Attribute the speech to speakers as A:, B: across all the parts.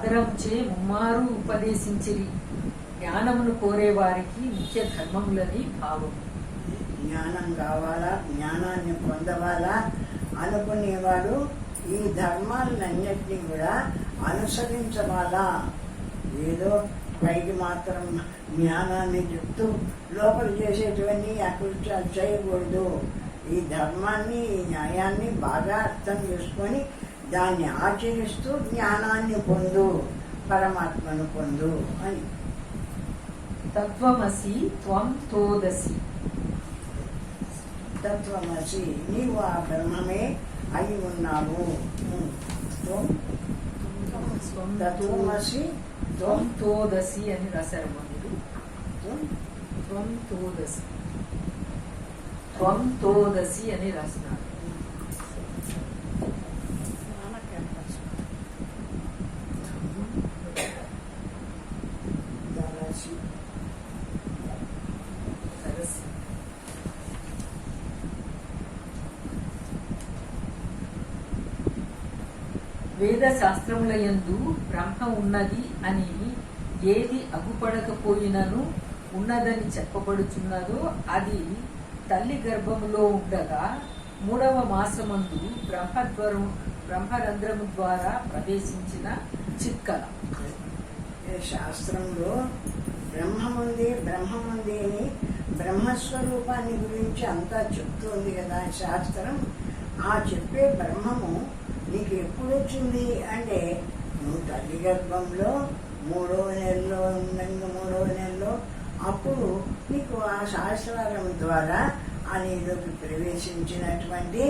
A: ఆదరంచే ముమ్మారు ఉపదేశించిరి. జ్ఞానమును కోరే వారికి ముఖ్య ధర్మములని భావం.
B: జ్ఞానం కావాలా, జ్ఞానాన్ని పొందవాలా అనుకునేవాడు ఈ ధర్మాలన్నింటినీ కూడా అనుసరించవాలా. ఏదో పైకి మాత్రం జ్ఞానాన్ని చెప్తూ లోపల చేసేటివన్నీ అకృత్యాలు చేయకూడదు. ఈ ధర్మాన్ని, ఈ న్యాయాన్ని బాగా అర్థం చేసుకొని దాన్ని ఆచరిస్తూ జ్ఞానాన్ని పొందు, పరమాత్మను పొందు అని.
A: తత్వమసి త్వం తోదసి.
B: తత్వమసి, నీవు ఆ బ్రహ్మమే అయి ఉన్నావు. తత్వమసి
A: త్వం తోదసి అని రాశారు మీరు. త్వం తోదసి, త్వం తోదసి అని రాసినారు. వేద శాస్త్రములయందు బ్రహ్మ ఉన్నది అని ఏది అగుపడకపోయినను ఉన్నదని చెప్పబడుచున్నదో అది తల్లి గర్భములో ఉండగా 3వ మాసమందు బ్రహ్మరంధ్రము ద్వారా ప్రవేశించిన చిత్కల.
B: శాస్త్రంలో బ్రహ్మముంది అని బ్రహ్మస్వరూపాన్ని గురించి అంతా చెప్తుంది కదా శాస్త్రం. ఆ చెప్పే బ్రహ్మము నీకు ఎప్పుడు వచ్చింది అంటే, నువ్వు తల్లి గర్భంలో 3వ నెలలో అప్పుడు నీకు ఆ శాస్త్రాల ద్వారా ఆ నీలోకి ప్రవేశించినటువంటి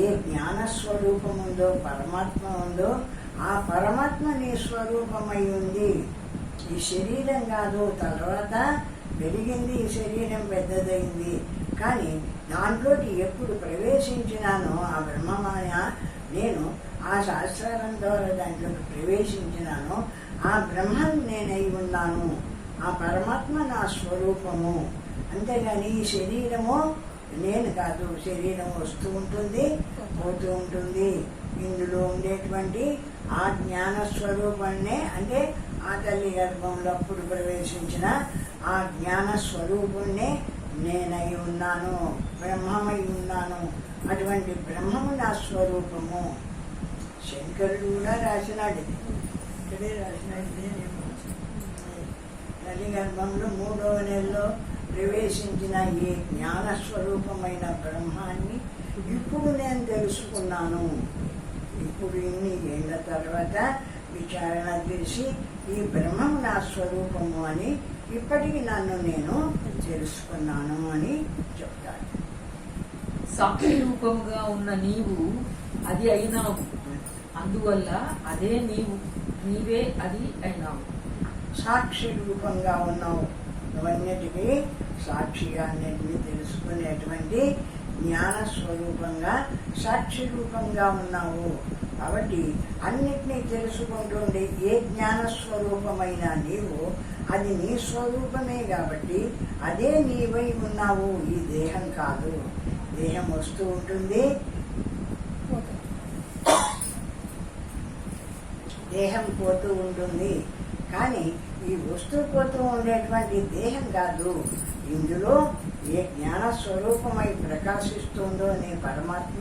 B: ఏ జ్ఞానస్వరూపం ఉందో, పరమాత్మ ఉందో, ఆ పరమాత్మ నీ స్వరూపమై ఉంది. ఈ శరీరం కాదు, తర్వాత పెరిగింది, ఈ శరీరం పెద్దదైంది. కానీ దాంట్లోకి ఎప్పుడు ప్రవేశించినానో ఆ బ్రహ్మమాయ నేను ఆ శాస్త్రాల ద్వారా దాంట్లోకి ప్రవేశించినానో ఆ బ్రహ్మం నేనై ఉన్నాను. ఆ పరమాత్మ నా స్వరూపము. అంతేగాని ఈ శరీరము నేను కాదు. శరీరం వస్తూ ఉంటుంది, పోతూ ఉంటుంది. ఇందులో ఉండేటువంటి ఆ జ్ఞాన స్వరూపాన్నే, అంటే ఆ తల్లి గర్భంలో అప్పుడు ప్రవేశించిన ఆ జ్ఞాన స్వరూపుణ్ణే నేనై ఉన్నాను, బ్రహ్మమై ఉన్నాను. అటువంటి బ్రహ్మము నా స్వరూపము. శంకరుడు కూడా రాసినాడు, ఇక్కడే రాసినాడు. తల్లి గర్భంలో 3వ నెలలో ప్రవేశించిన ఈ జ్ఞాన స్వరూపమైన బ్రహ్మాన్ని ఇప్పుడు నేను తెలుసుకున్నాను. ఇప్పుడు ఇన్ని ఏళ్ల తర్వాత విచారణ చేసి ఈ బ్రహ్మం నా స్వరూపము అని ఇప్పటికి నన్ను నేను తెలుసుకున్నాను అని చెప్తాను.
A: సాక్షి రూపంగా ఉన్న నీవు అది అయినావు, అందువల్ల అదే నీవే అది అయినావు.
B: సాక్షి రూపంగా ఉన్నావు, నువ్వన్నిటికీ సాక్షిగా అన్నిటినీ తెలుసుకునేటువంటి జ్ఞాన స్వరూపంగా సాక్షి రూపంగా ఉన్నావు. కాబట్టి అన్నిటినీ తెలుసుకుంటుండే ఏ జ్ఞాన స్వరూపమైన నీవు అది నీ స్వరూపమే. కాబట్టి అదే నీవై ఉన్నావు, ఈ దేహం కాదు. దేహం వస్తూ ఉంటుంది, దేహం పోతూ ఉంటుంది. కానీ ఈ వస్తూ పోతూ ఉండేటువంటి దేహం కాదు. ఇందులో ఏ జ్ఞాన స్వరూపమై ప్రకాశిస్తుందో నీ పరమాత్మ,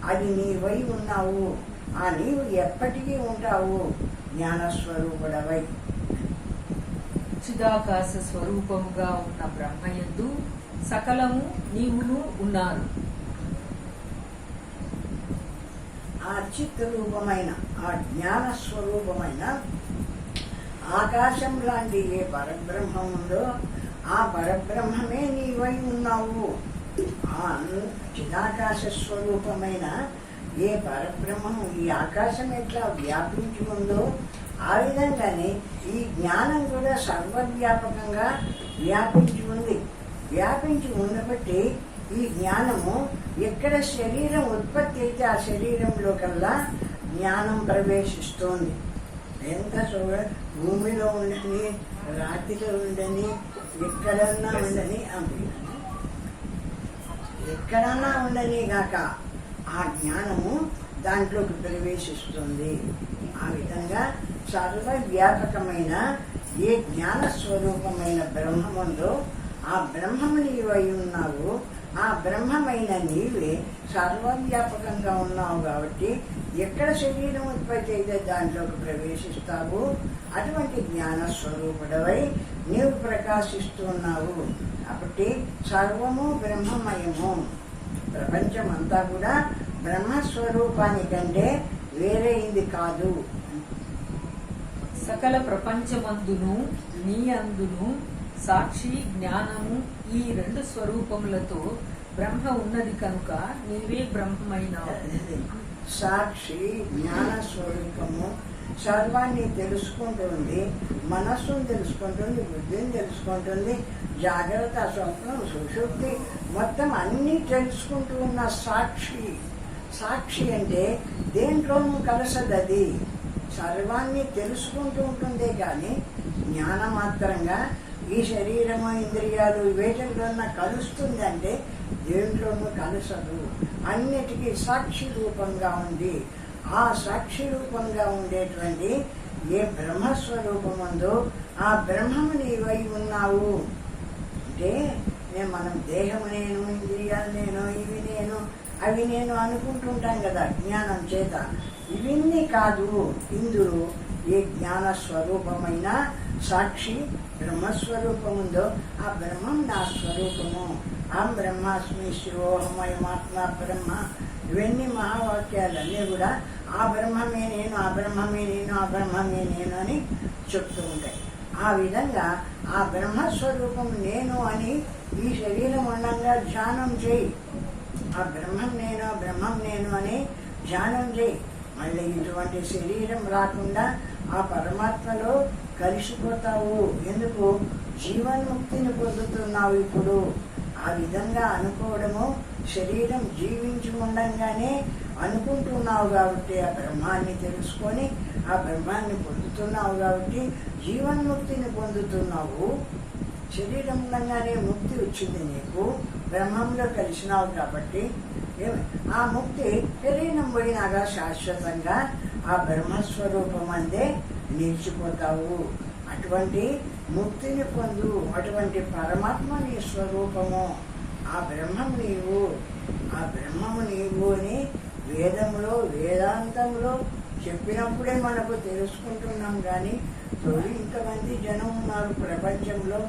B: అది నీవై ఉన్నావు. ఆ నీవు ఎప్పటికీ ఉంటావు, జ్ఞానస్వరూపుడవై.
A: చిదాకాశ స్వరూపముగా ఉన్న బ్రహ్మయందు సకలము నీవును ఉన్నారు.
B: ఆ చిత్ రూపమైన, ఆ జ్ఞాన స్వరూపమైన ఆకాశం లాంటి ఏ పరబ్రహ్మం ఉందో ఆ పరబ్రహ్మమే నీవై ఉన్నావు. ఆ చిదాకాశ స్వరూపమైన ఏ పరబ్రహ్మము ఈ ఆకాశం ఎట్లా వ్యాపించి ఉందో ఆ విధంగానే ఈ జ్ఞానం కూడా సర్వవ్యాపకంగా వ్యాపించి ఉంది. వ్యాపించి ఉండబట్టి ఈ జ్ఞానము ఎక్కడ శరీరం ఉత్పత్తి అయితే ఆ శరీరంలో కల్లా జ్ఞానం ప్రవేశిస్తోంది. ఎంత భూమిలో ఉండని, రాతిలో ఉండని, ఎక్కడన్నా ఉండని, ఎక్కడన్నా ఉండని గాక ఆ జ్ఞానము దాంట్లోకి ప్రవేశిస్తుంది. ఆ విధంగా సర్వవ్యాపకమైన ఏ జ్ఞాన స్వరూపమైన బ్రహ్మముందో ఆ బ్రహ్మము నీవై ఉన్నావు. ఆ బ్రహ్మమైన నీవే సర్వవ్యాపకంగా ఉన్నావు కాబట్టి ఎక్కడ శరీరం ఉత్పత్తి అయితే దాంట్లోకి ప్రవేశిస్తావు. అటువంటి జ్ఞాన స్వరూపుడవై నీవు ప్రకాశిస్తున్నావు. కాబట్టి సర్వము బ్రహ్మమయము. ప్రపంచమంతా కూడా బ్రహ్మస్వరూపానికంటే వేరైంది కాదు.
A: సకల ప్రపంచమందును నీ అందును సాక్షి జ్ఞానము ఈ రెండు స్వరూపములతో బ్రహ్మ ఉన్నది కనుక నీవే బ్రహ్మమైనావు.
B: సాక్షి జ్ఞాన స్వరూపము సర్వాన్ని తెలుసుకుంటుంది. మనస్సును తెలుసుకుంటుంది, బుద్ధిని తెలుసుకుంటుంది, జాగ్రత్త స్వప్నం సుషుప్తి మొత్తం అన్నీ తెలుసుకుంటూ ఉన్న సాక్షి. సాక్షి అంటే దేంట్లోనూ కలసదది, సర్వాన్ని తెలుసుకుంటూ ఉంటుందే కానీ జ్ఞానమాత్రంగా ఈ శరీరము ఇంద్రియాలు వేటిలోన కలుస్తుంది అంటే దేంట్లోనూ కలసదు. అన్నిటికీ సాక్షి రూపంగా ఉంది. ఆ సాక్షి రూపంగా ఉండేటువంటి ఏ బ్రహ్మస్వరూపం ఉందో ఆ బ్రహ్మము నీవై ఉన్నావు. అంటే మనం దేహము నేను, ఇంద్రియాలు నేను, ఇవి నేను, అవి నేను అనుకుంటుంటాం కదా జ్ఞానం చేత. ఇవన్నీ కాదు. ఇందులో ఏ జ్ఞాన స్వరూపమైన సాక్షి బ్రహ్మస్వరూపముందో ఆ బ్రహ్మం నా స్వరూపము. అహం బ్రహ్మాస్మి శివోహమయమాత్మ బ్రహ్మ. ఇవన్నీ మహావాక్యాలన్నీ కూడా ఆ బ్రహ్మమే నేను, ఆ బ్రహ్మమే నేను, ఆ బ్రహ్మమే నేను అని చెప్తూ ఉంటాయి. ఆ విధంగా ఆ బ్రహ్మస్వరూపం నేను అని ఈ శరీరం ఉండంగా ధ్యానం చేయి. ఆ బ్రహ్మం నేను, ఆ బ్రహ్మం నేను అని ధ్యానం చేయి. మళ్ళీ ఇటువంటి శరీరం రాకుండా ఆ పరమాత్మలో కలిసిపోతావు. ఎందుకు? జీవన్ముక్తిని పొందుతున్నావు ఇప్పుడు. ఆ విధంగా అనుకోవడము శరీరం జీవించి ఉండంగానే అనుకుంటున్నావు కాబట్టి ఆ బ్రహ్మాన్ని తెలుసుకొని ఆ బ్రహ్మాన్ని పొందుతున్నావు కాబట్టి జీవన్ముక్తిని పొందుతున్నావు. శరీరం ఉండగానే ముక్తి వచ్చింది నీకు, బ్రహ్మంలో కలిసినావు కాబట్టి ఆ ముక్తి శరీరం పోయినాగా శాశ్వతంగా ఆ బ్రహ్మస్వరూపం అందే నిలిచిపోతావు. అటువంటి ముక్తిని పొందు. అటువంటి పరమాత్మ నీ స్వరూపము. ఆ బ్రహ్మం నీవు, ఆ బ్రహ్మము నీవు అని వేదంలో వేదాంతంలో చెప్పినప్పుడే మనకు తెలుసుకుంటున్నాం. కానీ తొలి ఇంతమంది జనం ఉన్నారు ప్రపంచంలో,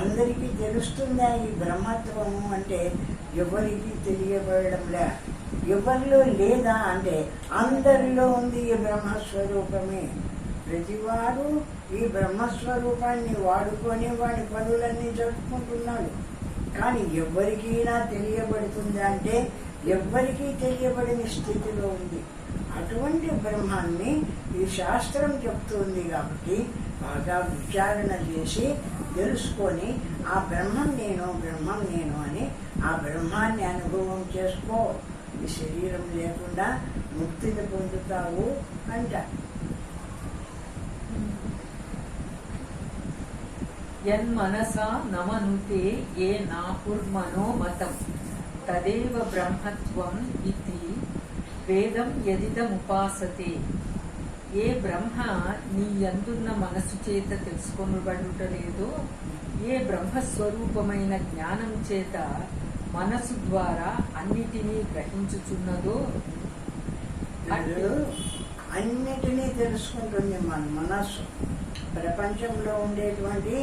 B: అందరికీ తెలుస్తుందా ఈ బ్రహ్మత్వము అంటే? ఎవరికి తెలియబడడంలే. ఎవరిలో లేదా అంటే అందరిలో ఉంది ఈ బ్రహ్మస్వరూపమే. ప్రతివాడు ఈ బ్రహ్మస్వరూపాన్ని వాడుకొని వాడి పనులన్నీ జరుపుకుంటున్నాడు. కానీ ఎవరికైనా తెలియబడుతుందా అంటే ఎవ్వరికీ తెలియబడిన స్థితిలో ఉంది. అటువంటి బ్రహ్మాన్ని ఈ శాస్త్రం చెప్తుంది కాబట్టి బాగా విచారణ చేసి తెలుసుకొని ఆ బ్రహ్మం నేను, బ్రహ్మం నేను అని ఆ బ్రహ్మాన్ని అనుభవం చేసుకో. ఈ శరీరం లేకుండా ముక్తిని పొందుతావు అంట.
A: యన్మనసా నమనుతే ఏ నాపుర్మనో మతం తదేవ బ్రహ్మత్వం ఇతి వేదం యదిదముపాసతే. ఏ బ్రహ్మ నీ యందున్న మనసు చేత తెలుసుకొనబడుటలేదో, ఏ బ్రహ్మస్వరూపమైన జ్ఞానం చేత మనసు ద్వారా అన్నిటినీ గ్రహించుచున్నదో
B: అన్నిటినీ తెలుసుకుంటుంది మన మనస్సు. ప్రపంచంలో ఉండేటువంటి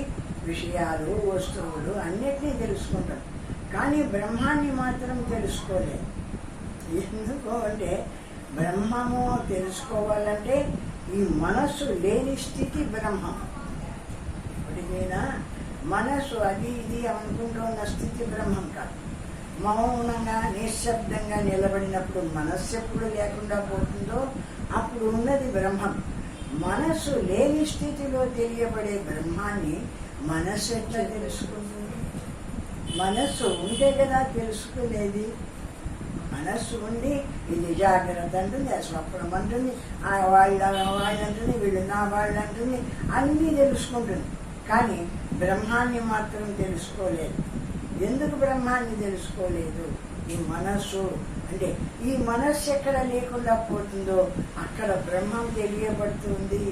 B: విషయాలు, వస్తువులు అన్నిటినీ తెలుసుకుంటాం. కానీ బ్రహ్మాన్ని మాత్రం తెలుసుకోలేదు. ఎందుకు అంటే బ్రహ్మము తెలుసుకోవాలంటే ఈ మనస్సు లేని స్థితి బ్రహ్మం. ఇప్పటికైనా మనస్సు అది ఇది అనుకుంటూ ఉన్న స్థితి బ్రహ్మం కాదు. మౌనంగా నిశ్శబ్దంగా నిలబడినప్పుడు మనస్సు ఎప్పుడు లేకుండా పోతుందో అప్పుడు ఉన్నది బ్రహ్మం. మనస్సు లేని స్థితిలో తెలియబడే బ్రహ్మాన్ని మనస్సు ఎట్లా తెలుసుకుంటుంది? మనస్సు ఉంటే కదా తెలుసుకునేది. మనస్సు ఉండి ఇది జాగ్రత్త అంటుంది, ఆ స్వప్నం అంటుంది, ఆ వాళ్ళు అంటుంది, వీళ్ళు నా వాళ్ళు అంటుంది, అన్నీ తెలుసుకుంటుంది. కానీ బ్రహ్మాన్ని మాత్రం తెలుసుకోలేదు. ఎందుకు బ్రహ్మాన్ని తెలుసుకోలేదు? ఈ మనస్సు అంటే ఈ మనస్సు ఎక్కడ లేకుండా పోతుందో అక్కడ బ్రహ్మం తెలియబడుతుంది.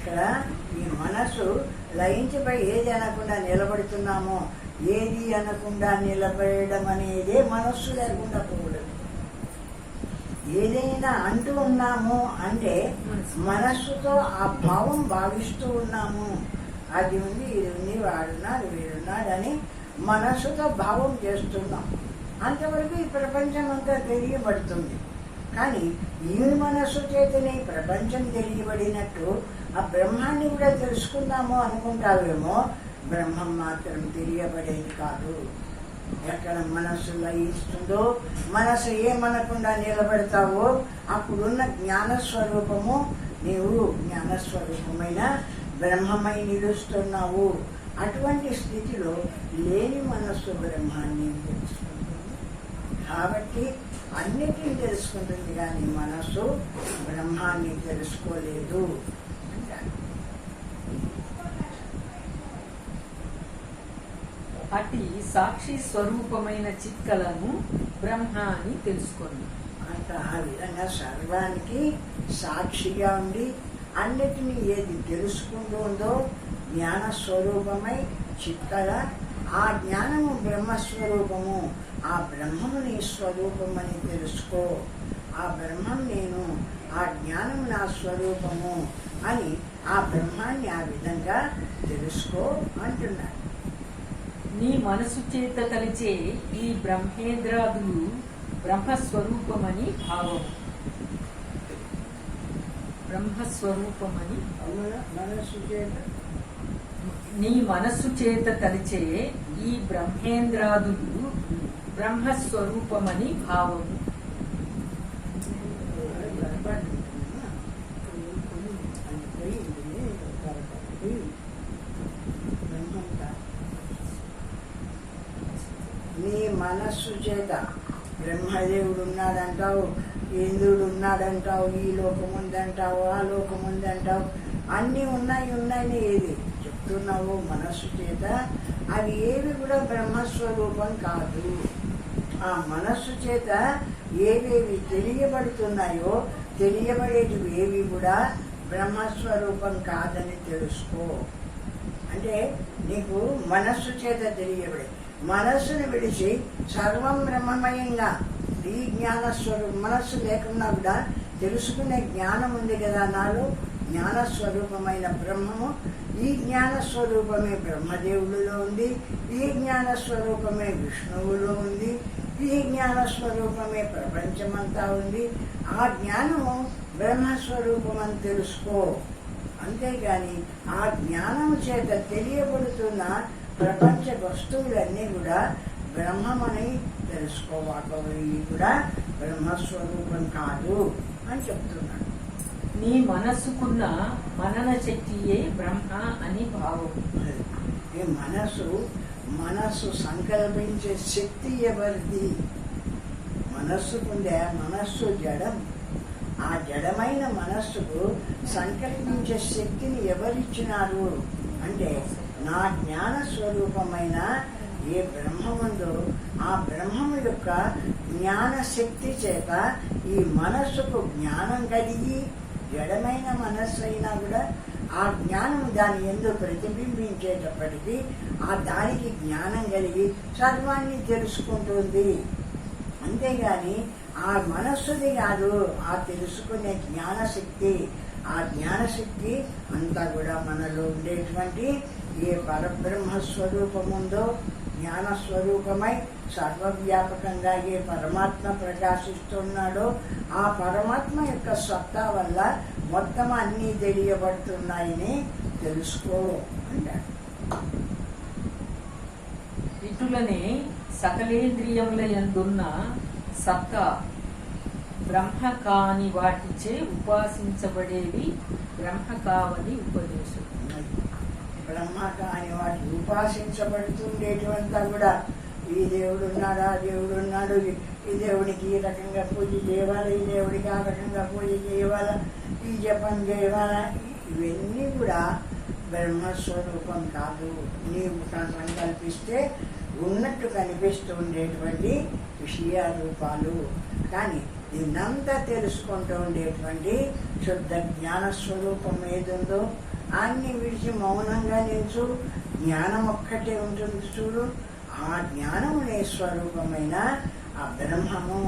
B: ఇక్కడ ఈ మనసు లయించిపై ఏది అనకుండా నిలబడుతున్నామో, ఏది అనకుండా నిలబడడం అనేదే మనస్సు లేకుండా పోవడం. ఏదైనా అంటూ ఉన్నాము అంటే మనస్సుతో ఆ భావం భావిస్తూ ఉన్నాము. అది ఉంది, ఇది ఉంది, వాడున్నాడు, వీడున్నాడు అని మనస్సుతో భావం చేస్తున్నాం. అంతవరకు ఈ ప్రపంచం అంతా తెలియబడుతుంది. కానీ ఈ మనస్సు చేతనే ప్రపంచం తెలియబడినట్టు ఆ బ్రహ్మాన్ని కూడా తెలుసుకుందాము అనుకుంటావేమో, బ్రహ్మం మాత్రం తెలియబడేది కాదు. ఎక్కడ మనస్సు లయిస్తుందో, మనసు ఏమనకుండా నిలబడతావో అప్పుడున్న జ్ఞానస్వరూపము నీవు జ్ఞానస్వరూపమైన బ్రహ్మమై నిలుస్తున్నావు. అటువంటి స్థితిలో లేని మనస్సు బ్రహ్మాన్ని తెలుసుకుంటుంది. కాబట్టి అన్నిటినీ తెలుసుకుంటుంది, కానీ మనస్సు బ్రహ్మాన్ని తెలుసుకోలేదు అంటారు.
A: అట్టి సాక్షి స్వరూపమైన చిత్కలను బ్రహ్మ అని తెలుసుకోండి.
B: అంట ఆ విధంగా సర్వానికి సాక్షిగా ఉండి అన్నిటినీ ఏది తెలుసుకుంటూ ఉందో జ్ఞానస్వరూపమై చిత్కల, ఆ జ్ఞానము బ్రహ్మస్వరూపము, ఆ బ్రహ్మము నీ స్వరూపమని తెలుసుకో. ఆ బ్రహ్మం నేను, ఆ జ్ఞానం నా స్వరూపము అని ఆ బ్రహ్మాన్ని ఆ విధంగా తెలుసుకో అంటున్నాడు.
A: నీ మనసు చేత కలిచే ఈ బ్రహ్మేంద్రాదులు బ్రహ్మస్వరూపమని భావం. బ్రహ్మస్వరూపమని
B: మనస్సు చేత
A: నీ మనస్సు చేత కలిచే ఈ బ్రహ్మేంద్రాదులు బ్రహ్మస్వరూపమని భావం.
B: నీ మనస్సు చేత బ్రహ్మదేవుడు ఉన్నాడంటావు, ఇంద్రుడు ఉన్నాడంటావు, ఈ లోకం ఉందంటావు, ఆ లోకం ఉందంటావు, అన్నీ ఉన్నాయని ఏది చెప్తున్నావు మనస్సు చేత, అవి ఏవి కూడా బ్రహ్మస్వరూపం కాదు. ఆ మనస్సు చేత ఏవేవి తెలియబడుతున్నాయో తెలియబడేటివి ఏవి కూడా బ్రహ్మస్వరూపం కాదని తెలుసుకో. అంటే నీకు మనస్సు చేత తెలియబడే, మనస్సును విడిచి సర్వం బ్రహ్మమయంగా ఈ జ్ఞానస్వరూపం, మనస్సు లేకుండా కూడా తెలుసుకునే జ్ఞానం ఉంది కదా నాలో, జ్ఞానస్వరూపమైన బ్రహ్మము, ఈ జ్ఞానస్వరూపమే బ్రహ్మదేవుడిలో ఉంది, ఈ జ్ఞానస్వరూపమే విష్ణువులో ఉంది, ఈ జ్ఞానస్వరూపమే ప్రపంచమంతా ఉంది. ఆ జ్ఞానము బ్రహ్మస్వరూపం అని తెలుసుకో. అంతేగాని ఆ జ్ఞానము చేత తెలియబడుతున్న ప్రపంచ వస్తువులన్నీ కూడా బ్రహ్మమని తెలుసుకోవాలి, కూడా బ్రహ్మస్వరూపం కాదు అని చెప్తున్నాడు.
A: నీ మనస్సుకున్న మనన శక్తియే బ్రహ్మ అని భావం.
B: ఈ మనస్సు సంకల్పించే శక్తి ఎవరిది? మనస్సుకుందే. మనస్సు జడం. ఆ జడమైన మనస్సుకు సంకల్పించే శక్తిని ఎవరిచ్చినారు అంటే నా జ్ఞాన స్వరూపమైన ఏ బ్రహ్మముందో ఆ బ్రహ్మము యొక్క జ్ఞాన శక్తి చేత ఈ మనస్సుకు జ్ఞానం కలిగి, జడమైన మనస్సు అయినా కూడా ఆ జ్ఞానం దాని యందు ప్రతిబింబించేటప్పటికీ ఆ దానికి జ్ఞానం కలిగి సర్వాన్ని తెలుసుకుంటుంది. అంతేగాని ఆ మనస్సుది కాదు ఆ తెలుసుకునే జ్ఞానశక్తి. ఆ జ్ఞానశక్తి అంతా కూడా మనలో ఉండేటువంటి ఏ పరబ్రహ్మ స్వరూపం ఉందో, జ్ఞానస్వరూపమై సర్వవ్యాపకంగా ఏ పరమాత్మ ప్రకాశిస్తున్నాడో ఆ పరమాత్మ యొక్క సత్తా వల్ల మొత్తం అన్నీ తెలియబడుతున్నాయని తెలుసుకో అంటాడు.
A: ఇటులనే సకలేంద్రియముల యందున్న సత్తా బ్రహ్మ కాని వాటిచే ఉపాసించబడేవి బ్రహ్మ కావని ఉపదేశం.
B: బ్రహ్మ కాని వాటి ఉపాసించబడుతుండేటువంతా కూడా ఈ దేవుడు ఉన్నాడు, ఆ దేవుడు ఉన్నాడు, ఈ దేవుడికి ఈ రకంగా పూజ చేయాలి, ఈ దేవుడికి ఆ రకంగా పూజ చేయాలా, ఈ జపం చేయాలా, ఇవన్నీ కూడా బ్రహ్మస్వరూపం కాదు. నీవు సంకల్పిస్తే ఉన్నట్టు కనిపిస్తూ ఉండేటువంటి విషయ రూపాలు. కానీ దీన్నంతా తెలుసుకుంటూ ఉండేటువంటి శుద్ధ జ్ఞాన స్వరూపం ఏదుందో అన్ని విడిచి మౌనంగా నిలుచు. జ్ఞానం ఒక్కటే ఉంటుంది చూడు. ఆ జ్ఞానమునే స్వరూపమైన ఆ బ్రహ్మము,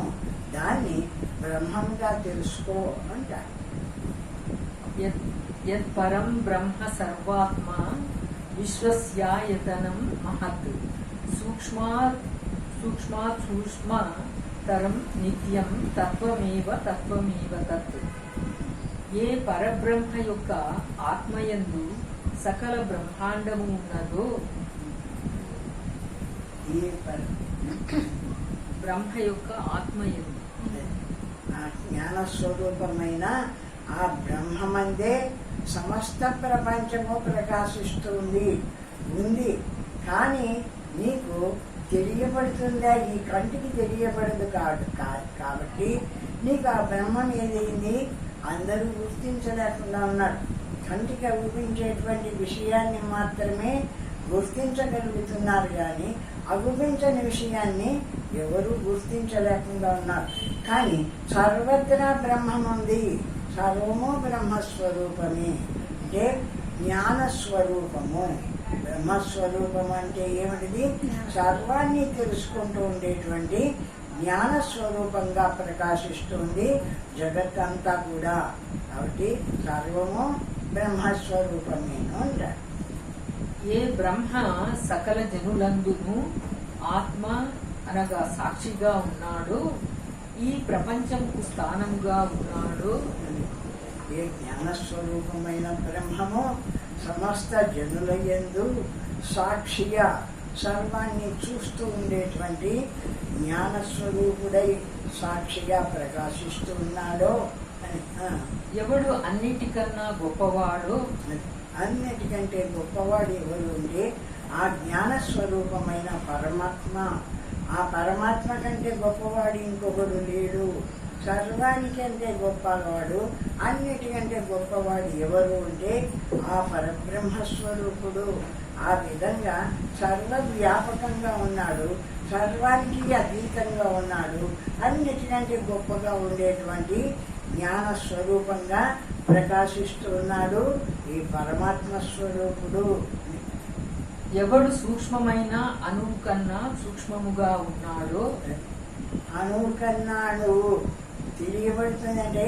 B: దాన్ని బ్రహ్మంగా తెలుసుకో అంటారు.
A: యత్పరం బ్రహ్మ సర్వాత్మ విశ్వస్యాయతనం మహత్ సూక్ష్మాత్ సూక్ష్మతరం నిత్యం తత్వమేవ తత్. ఏ పరబ్రహ్మ యొక్క ఆత్మయందు సకల బ్రహ్మాండము ఉన్నదో, బ్రహ్మ యొక్క ఆత్మయందు
B: ఆ జ్ఞాన స్వరూపమైన ఆ బ్రహ్మమందే సమస్త ప్రపంచము ప్రకాశిస్తుంది ఉంది. కానీ నీకు తెలియబడుతుందా? ఈ కంటికి తెలియబడదు కాబట్టి నీకు ఆ బ్రహ్మం ఏదైంది అందరూ గుర్తించలేకుండా ఉన్నారు. కంటికి అగుపించేటువంటి విషయాన్ని మాత్రమే గుర్తించగలుగుతున్నారు, కానీ అగుపించని విషయాన్ని ఎవరు గుర్తించలేకుండా ఉన్నారు. కానీ సర్వత్రా బ్రహ్మం ఉంది. సర్వము బ్రహ్మస్వరూపమే. అంటే జ్ఞానస్వరూపము. బ్రహ్మస్వరూపం అంటే ఏమిటిది? సర్వాన్ని తెలుసుకుంటూ ఉండేటువంటి జ్ఞానస్వరూపంగా ప్రకాశిస్తుంది జగత్తంతా కూడా. కాబట్టి సర్వము బ్రహ్మస్వరూపమేను అంటారు.
A: ఏ బ్రహ్మ సకల జనులందును ఆత్మ అనగా సాక్షిగా ఉన్నాడు, ఈ ప్రపంచంకు స్థానముగా ఉన్నాడు.
B: ఏ జ్ఞానస్వరూపమైన బ్రహ్మము సమస్త జనుల యందు సాక్షిగా సర్వాన్ని చూస్తూ ఉండేటువంటి జ్ఞానస్వరూపుడై సాక్షిగా ప్రకాశిస్తూ ఉన్నాడో అని.
A: ఎవడు అన్నిటికన్నా గొప్పవాడో,
B: అన్నిటికంటే గొప్పవాడు ఎవరు అంటే ఆ జ్ఞానస్వరూపమైన పరమాత్మ. ఆ పరమాత్మ కంటే గొప్పవాడు ఇంకొకడు లేడు. సర్వానికంటే గొప్పవాడు, అన్నిటికంటే గొప్పవాడు ఎవరు అంటే ఆ పరబ్రహ్మస్వరూపుడు. ఆ విధంగా సర్వవ్యాపకంగా ఉన్నాడు, సర్వానికి అతీతంగా ఉన్నాడు, అన్నిటికంటే గొప్పగా ఉండేటువంటి జ్ఞాన స్వరూపంగా ప్రకాశిస్తూ ఉన్నాడు ఈ పరమాత్మ స్వరూపుడు.
A: ఎవడు సూక్ష్మమైన అణువు కన్నా సూక్ష్మముగా ఉన్నాడో,
B: అణువు కన్నా అణువు తెలియబడుతుందంటే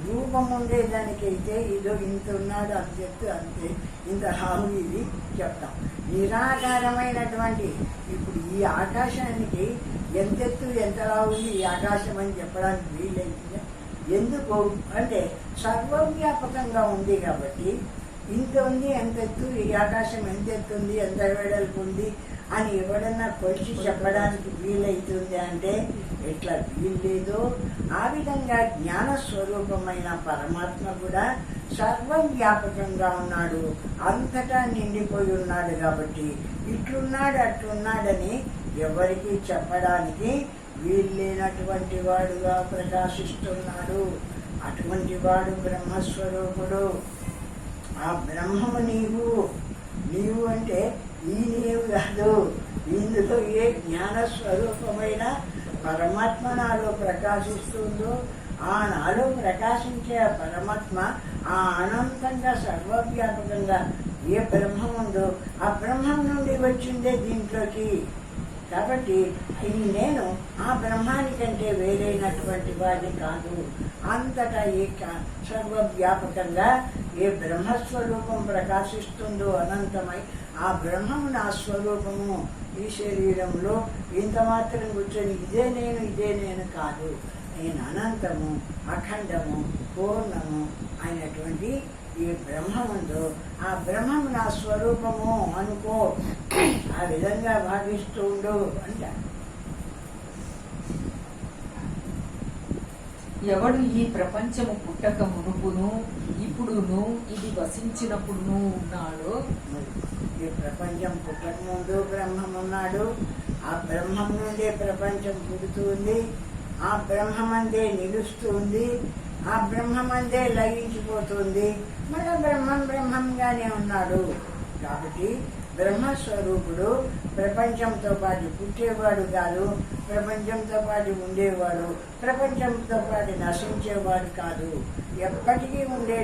B: రూపం ఉండేదానికైతే ఇదో ఇంత ఉన్నాడు అంతెత్తు అంతే, ఇంత రావు ఇది చెప్తాం. నిరాకారమైనటువంటి ఇప్పుడు ఈ ఆకాశానికి ఎంతెత్తు ఎంత రావు ఈ ఆకాశం అని చెప్పడానికి వీలైతుంది. ఎందుకు అంటే సర్వవ్యాపకంగా ఉంది కాబట్టి ఇంత ఉంది, ఎంత ఎత్తు ఈ ఆకాశం ఎంత ఎత్తుంది, ఎంత వెడల్పు ఉంది అని ఎవడన్నా కొలిచి చెప్పడానికి వీలైతుంది అంటే ఎట్లా వీల్లేదో ఆ విధంగా జ్ఞానస్వరూపమైన పరమాత్మ కూడా సర్వవ్యాపకంగా ఉన్నాడు, అంతటా నిండిపోయి ఉన్నాడు. కాబట్టి ఇట్లున్నాడు అట్లున్నాడని ఎవరికి చెప్పడానికి వీల్లేనటువంటి వాడుగా ప్రకాశిస్తున్నాడు. అటువంటి వాడు బ్రహ్మస్వరూపుడు. ఆ బ్రహ్మము నీవు అంటే ఈ నీవు కాదు. ఇందులో ఏ జ్ఞానస్వరూపమైన పరమాత్మ నాలో ప్రకాశిస్తుందో ఆ నాలో ప్రకాశించే ఆ పరమాత్మ ఆ అనంతంగా సర్వవ్యాపకంగా ఏ బ్రహ్మం ఉందో ఆ బ్రహ్మం నుండి వచ్చిందే దీంట్లోకి. కాబట్టి ఇది నేను ఆ బ్రహ్మానికంటే వేరైనటువంటి వాడి కాదు. అంతటా సర్వవ్యాపకంగా ఏ బ్రహ్మస్వరూపం ప్రకాశిస్తుందో అనంతమై ఆ బ్రహ్మము నా స్వరూపము ఈ శరీరంలో ఇంత మాత్రం కూర్చొని ఇదే నేను కాదు, నేను అనంతము అఖండము పూర్ణము అయినటువంటి ఈ బ్రహ్మముందో ఆ బ్రహ్మము నా స్వరూపము అనుకో, ఆ విధంగా భావిస్తూ ఉండు అంట.
A: ఎవడు ఈ ప్రపంచము పుట్టక మునుపును ఇప్పుడును ఇది వసించినప్పుడును ఉన్నాడో,
B: ఈ ప్రపంచం పుట్టక ముందు బ్రహ్మం ఉన్నాడు, ఆ బ్రహ్మం నుండే ప్రపంచం పుడుతుంది, ఆ బ్రహ్మమందే నిలుస్తుంది, ఆ బ్రహ్మమందే లయించిపోతుంది, మళ్ళీ బ్రహ్మంగానే ఉన్నాడు. కాబట్టి బ్రహ్మస్వరూపుడు ప్రపంచంతో పాటు పుట్టేవాడు కాదు, ప్రపంచంతో పాటు ఉండేవాడు, ప్రపంచంతో పాటు నశించేవాడు కాదు, ఎప్పటికీ ఉండే